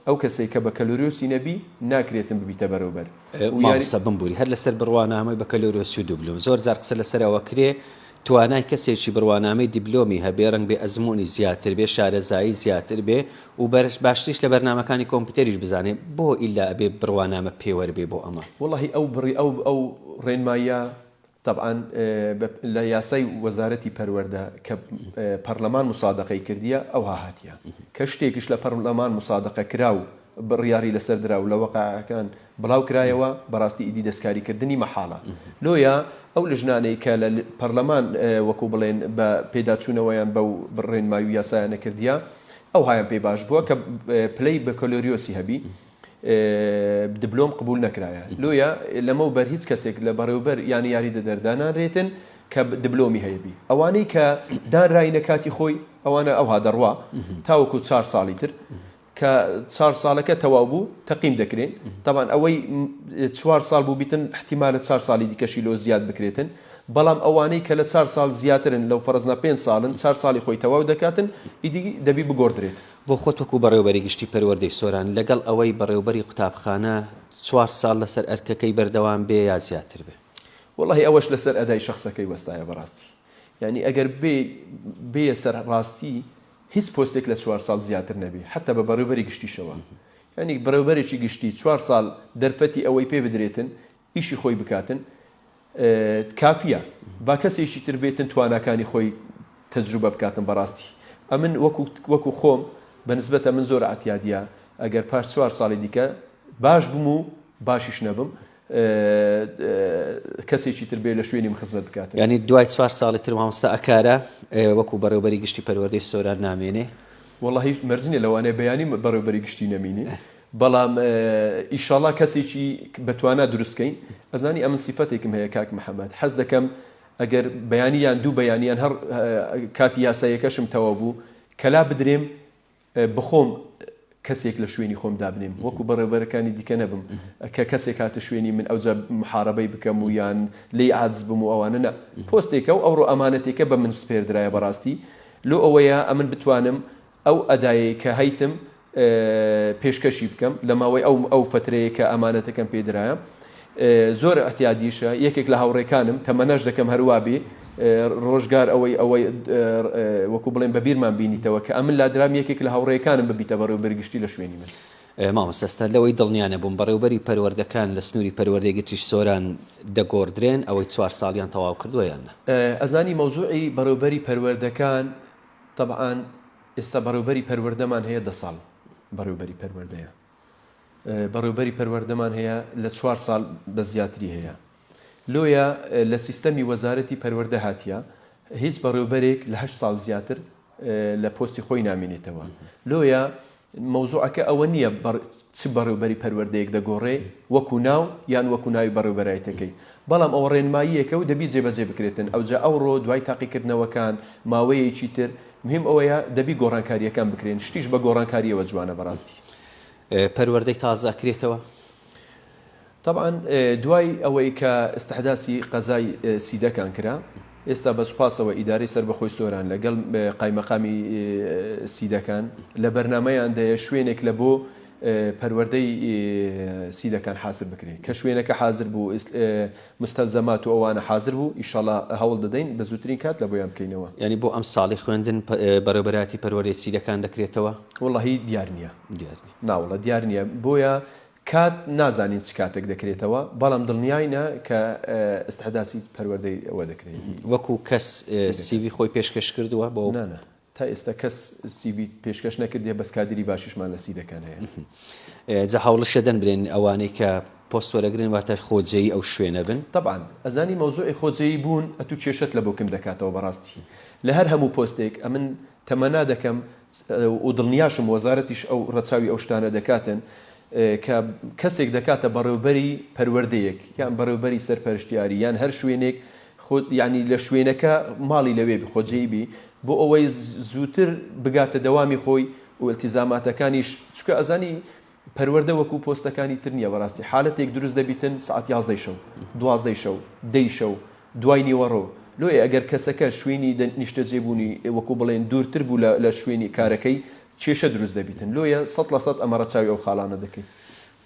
ئەو کەسێک کە بەکەلۆریۆسی نەبی ناکرێتن ببیتە بەڕێوبەر مامۆستا بمبووری هەر لەسەر بڕوانامەی بەکەلۆریۆسی و دوبلۆم زۆر جار قسە لەسەرەوە کرێ توانای کەسێکی بڕوانامەی دیبلۆمی هەبێ ڕەنگ بێ ئەزمموی زیاتر بێ شارەزایی زیاتر بێ و باشتریش لە بەرنمەکانی کۆمپیوتەریش بزانێ بۆ ئیلا ئەبێ بڕوانامە پێوەربێ بۆ ئەمە وڵی ئەو ڕێنمایە طبعا لە یاسای وەزارەتی پەروەردە کە پەرلەمان مسادقەی کردیە ئەو هاهاتیە کە شتێکیش لە پەرلەمان مسادقە کرا و بڕیاری لەسەر درا و لە وەقعەکان بڵاو کرایەوە بەڕاستی ئیدی دەستکاریکردنی مەحاڵە لۆیە ئەو لژنانەی کە لە پەرلەمان وەکو بڵێن بە پێداچوونەوەیان بەو ڕێنمایی و یاسایانە کردیە ئەو هایان پێی باش بووە کە پلەی بەکەلۆریۆسی هەبی دبلۆم قبول نەکرایە لۆیە لەمەوبەر هیچ کەسێک لە بەڕێوبەر یانی یاری دەدەردانانرێتن کە دبلۆمی هەیەبی ئەوانەی کە دانڕای نەکاتی خۆی ئەوانە ئەوها دەڕوا تاوەکو 4 ساڵی تر کە 4 ساڵەکە تەواو بوو تەقیم دەکرێن تاوان ئەوەی 4 ساڵ بوو بیتن احتیمالە 4 ساڵی دیکەشی لۆ زیاد بکرێتن بەڵام ئەوانەی کە لە 4 ساڵ زیاترن لەو فەرزنا 5 ساڵن 4 ساڵی خۆی تەواو دەکاتن ئیدی دەبی بگۆڕدرێت بۆ خۆت وەکو بەڕێوبەری گشتی پەروەردەی سۆران لەگەڵ ئەوەی بەڕێوبەری قوتابخانە 4 ساڵ لەسەر ئەرکەکەی بەردەوام بێ یا زیاتر بێ وڵی ئەوەش لەسەر ئەدای شخصەکەی وەستایە بەڕاستی یعنی ئەگەر بێ سەر ڕاستی هیچ پۆستێک لە 4 ساڵ زیاتر نەبێ حتا بە بەڕێوبەری گشتیشەوە ینی بەڕێوبەرێکی گشتی 4 ساڵ دەرفەتی ئەوەی پێ بدرێتن ئیشی خۆی بکاتن کافیە با کەسێکی تر بێتن توانەکانی خۆی تەجروبە بکاتن بەڕاستی ئەمن وەکو خۆم بەنسبەتە من زۆر ئاتیادیە ئەگەر پاش 4 ساڵی دیکە باش بم و باشیش نەبم کەسێکی تر بێ لە شوێنی خزمەت بکاتن ینی دوای 4 ساڵی تر مامۆستا ئەکارە وەکو بەڕێوبەری گشتی پەروەردەی سۆران نامێنێ وڵی مەرجنێ لەوانەیە بەیانی بەڕێوبەری گشتی نەمینێ بەڵام ئیشاڵا کەسێکی بەتوانە دروستکەین ئەزانی ئەمن سیفەتێکم هەیە کاک محەممەد حەز دەکەم ئەگەر بەیانیان دوو بەیانیان هەر کاتی یاسایەکەشم تەوا بوو کەلا بدرێم بخۆم کەسێک لە شوێنی خۆم دابنێم وەکو بەڕێوبەرەکانی دیکە نەبم کە کەسێک هاتە شوێنی من ئەوجا محارەبەی بکەم و یان لی عاجز بم و ئەوانە نە پۆستێکە و ئەوڕۆ ئەمانەتێکە بە من سپێردرایە بەڕاستی لۆ ئەوەیە ئەمن بتوانم ئەو ئەدایە کە هەیتم پێشکەشی بکەم لە ماوەی ئەو فترەیە کە ئەمانەتەکەم پێدرایە زۆر احتیادیشە یەکێک لە هاوڕێکانم تەمەنەش دەکەم هەروە بێ ڕۆژگار ئەوەی وەکو بڵێن بە بیرمان بینیتەوە کە ئەمن لادرام یەکێک لە هاوڕێکانم ببیتە بەڕێوبەری گشتی لە شوێنی من مامۆستا لەوەی دڵنیانە بووم بەڕێوبەری پەروەردەکان لە سنووری پەروەردەیەکی سۆران دەگۆڕدرێن ئەوەی 4 ساڵیان تەواو کردووە یان ئەزانی مەوزوعی بەڕێوبەری پەروەردەکان طبعا ئێستا بەڕێوەبەری پەروەردەمان هەیە 10 ساڵ بەڕێوەبەری پەروەردەیە بەڕێوەبەری پەروەردەمان هەیە لە 4 ساڵ بە زیاتری هەیە لۆیە لە سیستەمی وەزارەتی پەروەردە هاتیە هیچ بەڕێوەبەرێک لە 8 ساڵ زیاتر لە پۆستی خۆی نامێنێتەوە لۆیە مەوزوعەکە ئەوە نییە چ بەڕێوەبەری پەروەردەیەک دەگۆڕێ وەکو ناو یان وەکو ناوی بەڕێوەبەرایەتەکەی بەڵام ئەوە ڕێنماییەکە و دەبی جێبەجێ بکرێتن ئەوجا ئەوڕۆ دوای تاقیکردنەوەکان ماوەیەکی تر مهم ئەوەیە دەبی گۆڕانکاریەکان بکرێن شتیش بە گۆڕانکاریەوە جوانە بەڕاستی پەروەردەی تازەکرێتەوە طبعا دوای ئەوەی کە ئستحداسی قەزای سیدەکان کرا ئێستا بە سوپاسەوە ئیدارەی سەربەخۆی سۆران لەگەڵ قایمەقامی سیدەکان لە بەرنامەیاندایە شوێنێک لە بۆ پەروەردەی سیدەکان حاضر بکرێت کە شوێنەکە حاضر بوو مستەلزەمات و ئەوانە حاضر بوو ئیشەڵا هەوڵ دەدەین بە زووترین کات لە بۆیان بکەینەوە ینی بۆ ئەم ساڵی خوێندن بەڕێوەبەراتی پەروەردەی سیدەکان دەکرێتەوە وەڵڵاهی دیار نییە ناوڵە دیار نییە بۆیە کات نازانین چ کاتێک دەکرێتەوە بەڵام دڵنیاینە کە ئستحداسی پەروەردەی ئەوە دەکرێت وەکو کەس سیوی خۆی پێشکەش کردووە بۆ نانە تا ئێستا کەس سیوی پێشکەش نەکردێ بەس کادری باشیشمان لە سیدەکان هەیە جا هەوڵشە دەن برێن ئەوانەی کە پۆست وەرەگرن واتە خۆجێی ئەو شوێنە بن طبعا ئەزانی مەوزوعی خۆجێی بوون ئەتو کێشت لە بۆ کەم دەکاتەوە بەڕاستی لە هەر هەموو پۆستێک ئەمن تەمەنا دەکەم و دڵنیاشم وەزارەتیش ئەو ڕەچاوی ئەو شتانە دەکاتن کە کەسێک دەکاتە بەڕێوەبەری پەروەردەیەک یان بەڕێوەبەری سەرپەرشتیاری یان هەر شوێنێک ینی لە شوێنەکە ماڵی لەوێ خۆجێی بی بۆ ئەوەی زووتر بگاتە دەوامی خۆی و التیزاماتەکانیش چکە ئەزانی پەروەردە وەکو پۆستەکانی تر نییە بەڕاستی حالەتێک دروست دەبیتن سعات 11 شەو 12 شەو 10 شەو دوای نیوەڕۆ لۆی ئەگەر کەسەکە شوێنی نیشتەجێبوونی وەکو بڵێن دوورتر بوو لە شوێنی کارەکەی کێشە دروست دەبیتن لۆیە 100% ئەمە ڕەچاوی ئەو خاڵانە دەکەین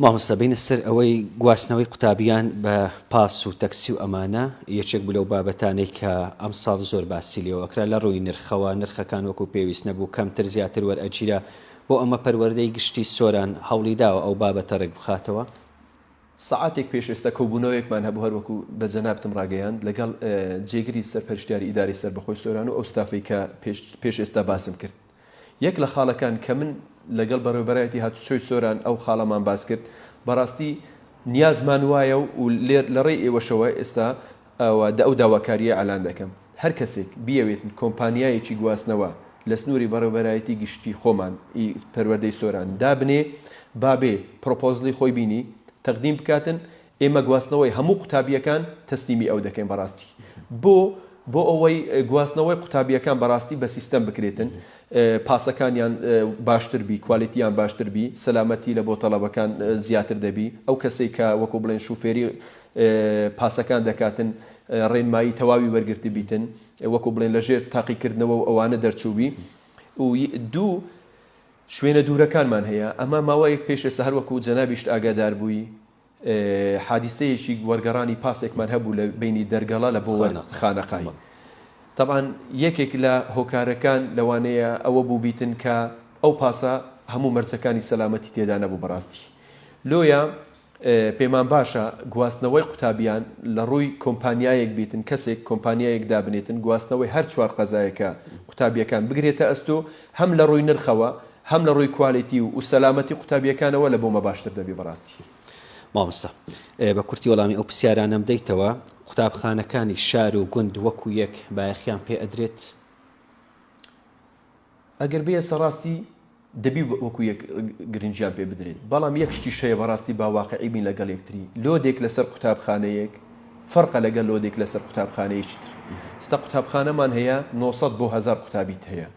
مامۆستا بینە سەر ئەوەی گواستنەوەی قوتابیان بە پاس و تەکسی و ئەمانە یەکێک بوو لەو بابەتانەی کە ئەم ساڵ زۆر باسی لێەوە ئەکرا لە ڕووی نرخەوە نرخەکان وەکو پێویست نەبوو کەمتر زیاتر وەرئەگیرە بۆ ئەمە پەروەردەی گشتی سۆران هەوڵی داوە ئەو بابەتە ڕێک بخاتەوە ساعاتێک پێش ئێستا کۆبوونەوەیەکمان هەبوو هەروەکو بە جەنابتم ڕاگەیاند لەگەڵ جێگری سەرپەرشتیاری ئیداری سەربەخۆی سۆران و ئەو ستافەی کە پێش ئێستا باسم کرد یەک لە خاڵەکان کە من لەگەڵ بەڕێوەبەرایەتی هاتوچۆی سۆران ئەو خاڵەمان باس کرد بەڕاستی نیازمان وایە و لە ڕێی ئێوەشەوە ئێستا ئەو داواکاریە ئەلان دەکەم هەر کەسێک بیەوێت کۆمپانیایەکی گواستنەوە لە سنووری بەڕێوەبەرایەتی گشتی خۆمان پەروەردەی سۆران دابنێ بابێ پرۆپۆزلی خۆی بینی تەقدیم بکاتن ئێمە گواستنەوەی هەموو قوتابیەکان تەسلیمی ئەو دەکەین بەڕاستی بۆ ئەوەی گواستنەوەی قوتابیەکان بەڕاستی بە سیستەم بکرێتن پاسەکانیان باشتر بی کوالیتیان باشتر بی سەلامەتی لە بۆ تەڵەبەکان زیاتر دەبی ئەو کەسێک کە وەکو بڵێن شوفێری پاسەکان دەکاتن ڕێنمایی تەواوی وەرگرتی بیتن وەکو بڵێن لەژێر تاقیکردنەوە و ئەوانە دەرچووبی و دوو شوێنە دوورەکانمان هەیە ئەمە ماوەیەک پێش ئێستا هەر وەکو جەنابیشت ئاگادار بووی حادیسەیەکی وەرگەڕانی پاسێکمان هەبوو لە بینی دەرگەڵا لە بۆ خانەقای طبعا یەکێک لە هۆکارەکان لەوانەیە ئەوە بوو بیتن کە ئەو پاسە هەموو مەرجەکانی سەلامەتی تێدا نەبوو بەڕاستی لۆیە پێمان باشە گواستنەوەی قوتابیان لە ڕووی کۆمپانیایەک بیتن کەسێک کۆمپانیایەک دابنێتن گواستنەوەی هەر چوار قەزایەکە قوتابیەکان بگرێتە ئەستۆ هەم لە ڕووی نرخەوە هەم لە ڕووی کوالیتی و سەلامەتی قوتابیەکانەوە لە بۆمە باشتر دەبی بەڕاستی مامۆستا بە کورتی وەڵامی ئەو پرسیارانەم دەیتەوە قوتابخانەکانی شار و گوند وەکو یەک بایەخیان پێ ئەدرێت ئەگەر بێ سەڕاستی دەبی وەکو یەک گرنجیان پێ بدرێت بەڵام یەک شتی شەیە بەڕاستی باواقعی بین لەگەڵ یەکتری لۆدێک لەسەر قوتابخانەیەک فەرقە لەگەڵ لۆدێک لەسەر قوتابخانەیەکی تر ستا قوتابخانەمان هەیە 900 بۆ 1000 قوتابیت هەیە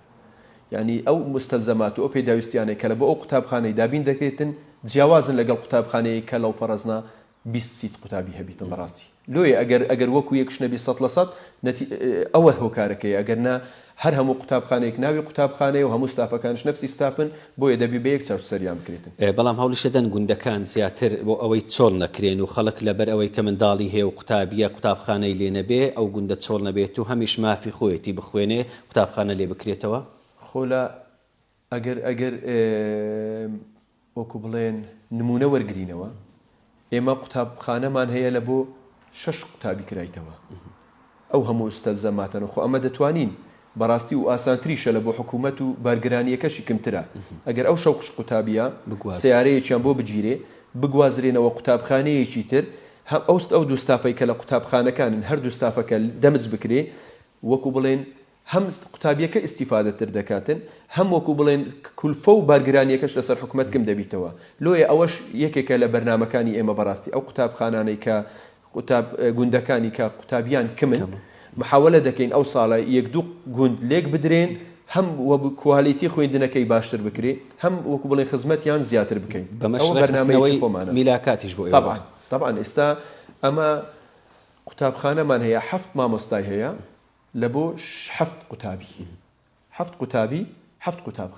یعنی ئەو مستەلزەمات و ئەو پێداویستیانەی کە لە بۆ ئەو قوتابخانەی دابین دەکرێتن جیاوازن لەگەڵ قوتابخانەیە کە لەو فەرەزنا 20 قوتابی هەبیتن بەڕاستی لۆیە ئەگەر وەکو یەکش نەبی 100% ئەوە هۆکارەکەی ئەگەرنا هەر هەموو قوتابخانەیەک ناوی قوتابخانەیە و هەموو ستافەکانش نفسی ستافن بۆیە دەبی بە یەک چاوت سەریان بکرێتن بەڵام هەوڵیشەدەن گوندەکان زیاتر بۆ ئەوەی چۆڵ نەکرێن و خەڵک لەبەر ئەوەی کە منداڵی هەیە و قوتابیە قوتابخانەی لێ نەبێ ئەو گوندە چۆڵ نەبێت و هەمیش مافی خۆیەتی بخوێنێ قوتابخانە لێ بکرێتەوە خۆلا ئەگەر وەکو بڵێن نمونە وەرگرینەوە ئێمە قوتابخانەمان هەیە لە بۆ 6 قوتابی کرایتەوە ئەو هەموو ئوستەلزەماتەن خۆ ئەمە دەتوانین بەڕاستی و ئاسانتریشە لە بۆ حکوومەت و بارگرانیەکەشی کەمترە ئەگەر ئەو شەوقش قوتابیە سیارەیەکیان بۆ بگیرێ بگوازرێنەوە قوتابخانەیەکی تر هەم ئەو دووستافەی کە لە قوتابخانەکانن هەر دووستافەکە دەمز بکرێ وەکو بڵێن هەم قوتابیەکە ئیسیفادەتر دەکاتن هەم وەکو بڵێن کولفە و بارگرانیەکەش لەسەر حکوومەت کەم دەبیتەوە لۆیە ئەوەش یەکێکە لە بەرنامەکانی ئێمە بەڕاستی ئەو قوتابخانانەی کە گوندەکانی کە قوتابیان کمن محاولە دەکەین ئەو ساڵە یەک دوو گوند لێک بدرێن هەم کوالیتی خوێندنەکەی باشتر بکرێ هەم وەکو بڵێن خزمەتیان زیاتر بکەین بەمەشبەرنامەی خۆمانە میلاکاتیش بۆ طبعا ئێستا ئەمە قوتابخانەمان هەیە 7 مامۆستای هەیە لە بۆ 7 قوتابی 7 قوتاب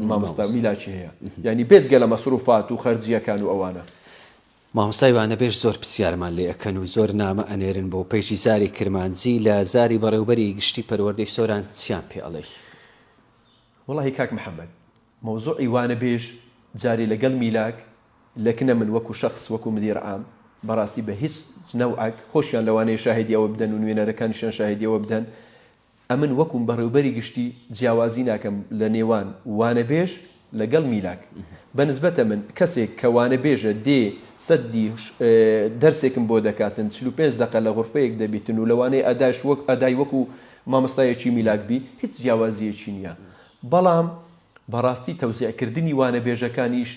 مامۆستا میلاکی هەیە یعنی بێجگە لە مەسروفات و خەرجیەکان و ئەوانە مامۆستای وانەبێژ زۆر پرسیارمان لێ ئەکەن و زۆر نامە ئەنێرن بۆ پێشی زاری کرمانجی لە زاری بەڕێوبەری گشتی پەروەردەی سۆران چیان پێ ئەڵێ وەڵاهی کاک محەممەد مەوزوعی وانەبێژ جاری لەگەڵ میلاک لەکنە من وەکو شخص وەکو مدیر عام بەڕاستی بە هیچ نەوعک خۆشیان لەوانەیە شاهدی ئەوە بدەن و نوێنەرەکانیشیان شاهدی ئەوە بدەن ئەمن وەکوم بەڕێوبەری گشتی جیاوازی ناکەم لە نێوان وانەبێژ لەگەڵ میلاک بەنسبەتە من کەسێک کە وانەبێژە دێ سەدی دەرسێکم بۆ دەکاتن 45 دقە لە غورفەیەک دەبیتن و لەوانەیە ئەدای وەکو مامۆستایەکی میلاکبی هیچ جیاوازیەکی نییە بەڵام بەڕاستی تەوزیعکردنی وانەبێژەکانیش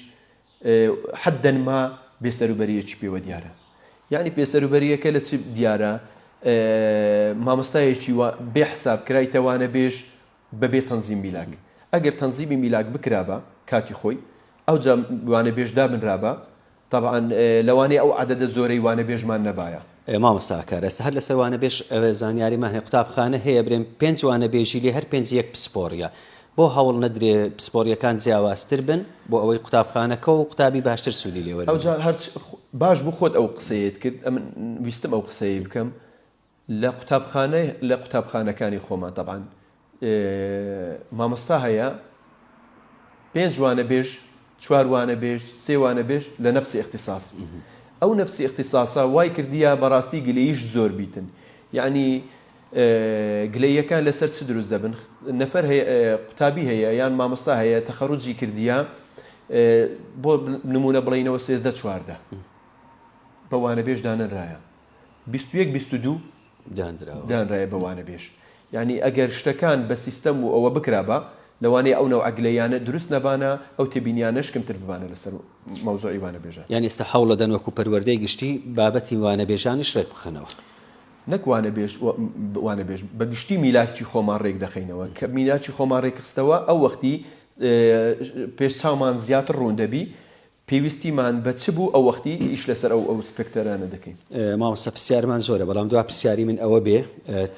حەدەن ما بێسەروبەریەکی پێوە دیارە یعنی پێسەروبەریەکە لە چ دیارە مامۆستایەکی بێحساب کرایتە وانەبێژ بەبێ تەنزیم میلاک ئەگەر تەنزیمی میلاک بکرابە کاتی خۆی ئەو جا وانەبێژدا بنرابە طبعا لەوانەیە ئەو عەدەدە زۆرەی وانەبێژمان نەبایە مامۆستاکار ئێستا هەر لەسەر وانەبێژ زانیاریمان هەیە قوتابخانە هەیە برێن 5 وانەبێژی لێ هەر 5 یەک پسپۆڕیە بۆ هەوڵ نەدرێ پسپۆریەکان جیاوازتر بن بۆ ئەوەی قوتابخانەکە و قوتابی باشتر سوودی لێوە ئەو جا هەر باش بوو خۆت ئەو قسەیەت کرد ویستم ئەو قسەیە بکەم لە قوتابخانەکانی خۆمان طبعا مامۆستا هەیە 5 وانەبێژ 4 وانەبێژ 3 وانەبێژ لە نەفسی اختصاص ئەو نەفسی اختصاسا وای کردیە بەڕاستی گلەییش زۆر بیتن یعنی گلەیەکان لەسەر چ دروست دەبن نەفەر قوتابی هەیە یان مامۆستا هەیە تەخەڕوجی کردیە بۆ نمونە بڵێنەوە 13-14 بە وانەبێژ دانەرایە 21-22 دانرایە بە وانەبێژ یعنی ئەگەر شتەکان بە سیستەم و ئەوە بکرابە لەوانەیە ئەو نەوع گلەیانە دروست نەبانە ئەو تێبینیانەش کەمتر ببانە لەسەر مەوزوعی وانەبێژە یعنی ئێستا هەوڵە دەن وەکو پەروەردەی گشتی بابەتی وانەبێژانیش ڕێک بخەنەوە نەک وانەبێژ بە گشتی میلاکی خۆمان ڕێک دەخینەوە کە میلاکی خۆمان ڕێکخستەوە ئەو وەختی پێش چاومان زیاتر ڕوون دەبی پێویستیمان بە چ بوو ئەو وەختی ئیش لەسەر ئەو سپکتەرانە دەکەین مامۆستا پرسیارمان زۆرە بەڵام دوا پرسیاری من ئەوە بێ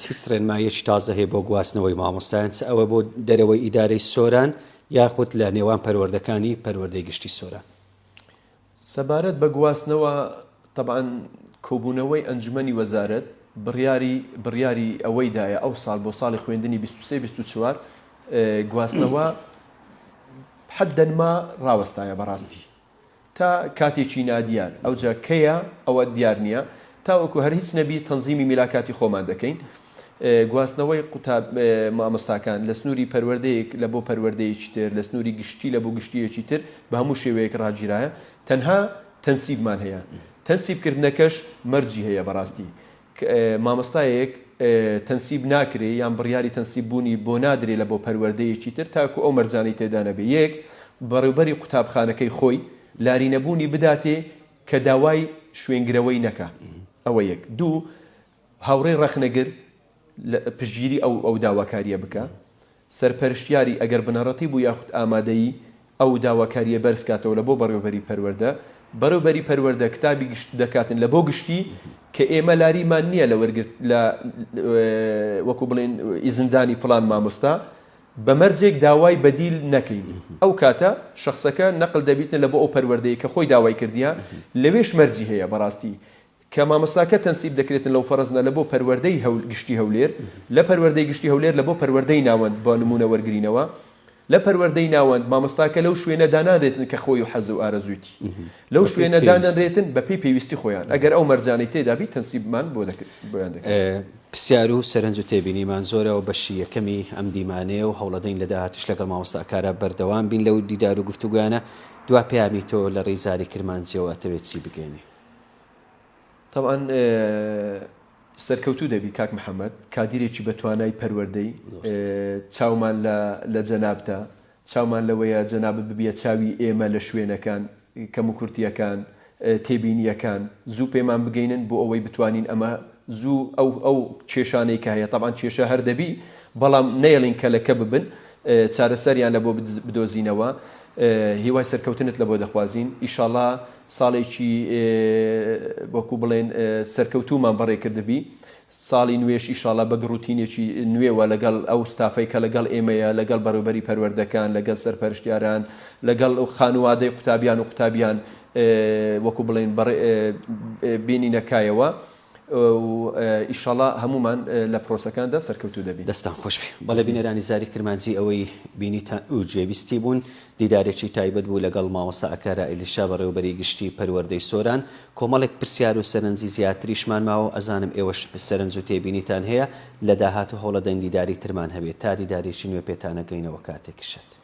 هیچ ڕێنمایەکی تازە هەیە بۆ گواستنەوەی مامۆستایان چ ئەوە بۆ دەرەوەی ئیدارەی سۆران یاخود لە نێوان پەروەردەکانی پەروەردەی گشتی سۆران سەبارەت بە گواستنەوە طبعا کۆبوونەوەی ئەنجومەنی وەزارەت بڕیاری ئەوەیدایە ئەو ساڵ بۆ ساڵی خوێندنی 23-24 گواستنەوە حەدەن ما ڕاوەستایە بەڕاستی تا کاتێکی نادیار ئەو جا کەیە ئەوە دیار نییە تاوەکو هەر هیچ نەبی تەنزیمی میلاکاتی خۆمان دەکەین گواستنەوەی قوتاب مامۆستاکان لە سنووری پەروەردەیەک لە بۆ پەروەردەیەکی تر لە سنووری گشتی لە بۆ گشتیەکی تر بە هەموو شێوەیەک ڕاگیرایە تەنها تەنسیبمان هەیە تەنسیبکردنەکەش مەرجی هەیە بەڕاستی مامۆستایەک تەنسیب ناکرێ یان بڕیاری تەنسیب بوونی بۆ نادرێ لە بۆ پەروەردەیەکی تر تاکو ئەو مەرجانەی تێدا نەبێ یەک بەڕێوبەری قوتابخانەکەی خۆی لارینەبوونی بداتێ کە داوای شوێنگرەوەی نەکا ئەوە یەک دوو هاوڕێی ڕەخنەگر پشگیری ئەو داواکاریە بکە سەرپەرشتیاری ئەگەر بنەڕەتی بوو یاخود ئامادەیی ئەو داواکاریە بەرزکاتەوە لە بۆ بەڕێوبەری پەروەردە بەڕێوبەری پەروەردە کتابی گشت دەکاتن لە بۆ گشتی کە ئێمە لاریمان نییە لە وەرگرت لە وەکو بڵێن ئیزندانی فڵان مامۆستا بەمەرجێک داوای بەدیل نەکەین ئەو کاتە شخصەکە نەقل دەبیتن لە بۆ ئەو پەروەردەیە کە خۆی داوای کردیە لەوێش مەرجی هەیە بەڕاستی کە مامۆستاکە تەنسیب دەکرێتن لەو فەرزنە لە بۆ پەروەردەی گشتی هەولێر لە پەروەردەی گشتی هەولێر لە بۆ پەروەردەی ناوەند بۆ نمونە وەرگرینەوە لە پەروەردەی ناوەند مامۆستاکە لەو شوێنە دانانرێتن کە خۆی و حەز و ئارەزوویتی لەو شوێنە دانانرێتن بەپی پێویستی خۆیان ئەگەر ئەو مەرجانەی تێدابی تەنسیبمان بۆیان دەکەن. پرسیار و سەرنج و تێبینیمان زۆرەوە بەشی یەکەمی ئەم دیمانەیە و هەوڵەدەین لە داهاتوش لەگەڵ مامۆستاکارە بەردەوام بین لەو دیدار و گفتوگویانە. دوا پەیامی تۆ لە ڕێی زاری کرمانجیەوە ئەتەوێت چی بگەێنی؟ طبعا سەرکەوتوو دەبی کاک محەممەد کادیرێکی بەتوانای پەروەردەی چاومان لە جەنابتە چاومان لەوەیە جەنابەت ببیە چاوی ئێمە لە شوێنەکان کەم و کورتیەکان تێبینیەکان زوو پێمان بگەینن بۆ ئەوەی بتوانین ئەمە زوو ئەو کێشانەی کە هەیە طبعا کێشە هەر دەبی بەڵام نەیەڵین کە لەکە ببن چارەسەریان لە بۆ بدۆزینەوە هیوای سەرکەوتنت لە بۆ دەخوازین ئیشاڵڵا ساڵێکی وەکو بڵێن سەرکەوتومان بەڕێ کردبی ساڵی نوێش ئیشاڵڵا بە گڕوتینێکی نوێوە لەگەڵ ئەو ستافەی کە لەگەڵ ئێمەیە لەگەڵ بەڕێوەبەری پەروەردەکان لەگەڵ سەرپەرشتیاران لەگەڵ خانوادەی قوتابیان و قوتابیان وەکو بڵێن بینی نەکایەوە ئیشاڵڵا هەمومان لە پرۆسەکاندا سەرکەوتوو دەبین. دەستان خۆشبی بەڵێ بینەرانی زاری کرمانجی ئەوەی بینیتان و جێویستی بوون دیدارێکی تایبەت بوو لەگەڵ مامۆستا ئەکارە ئیلیشا بەڕێوەبەری گشتی پەروەردەی سۆران. کۆمەڵێک پرسیار و سەرنجی زیاتریشمان ماوە ئەزانم ئێوەش سەرنج و تێبینیتان هەیە لە داهاتوو هەوڵەدەین دیداری ترمان هەبێت تا دیدارێکی نوێ پێتانەگەینەوە کاتێکی شەت.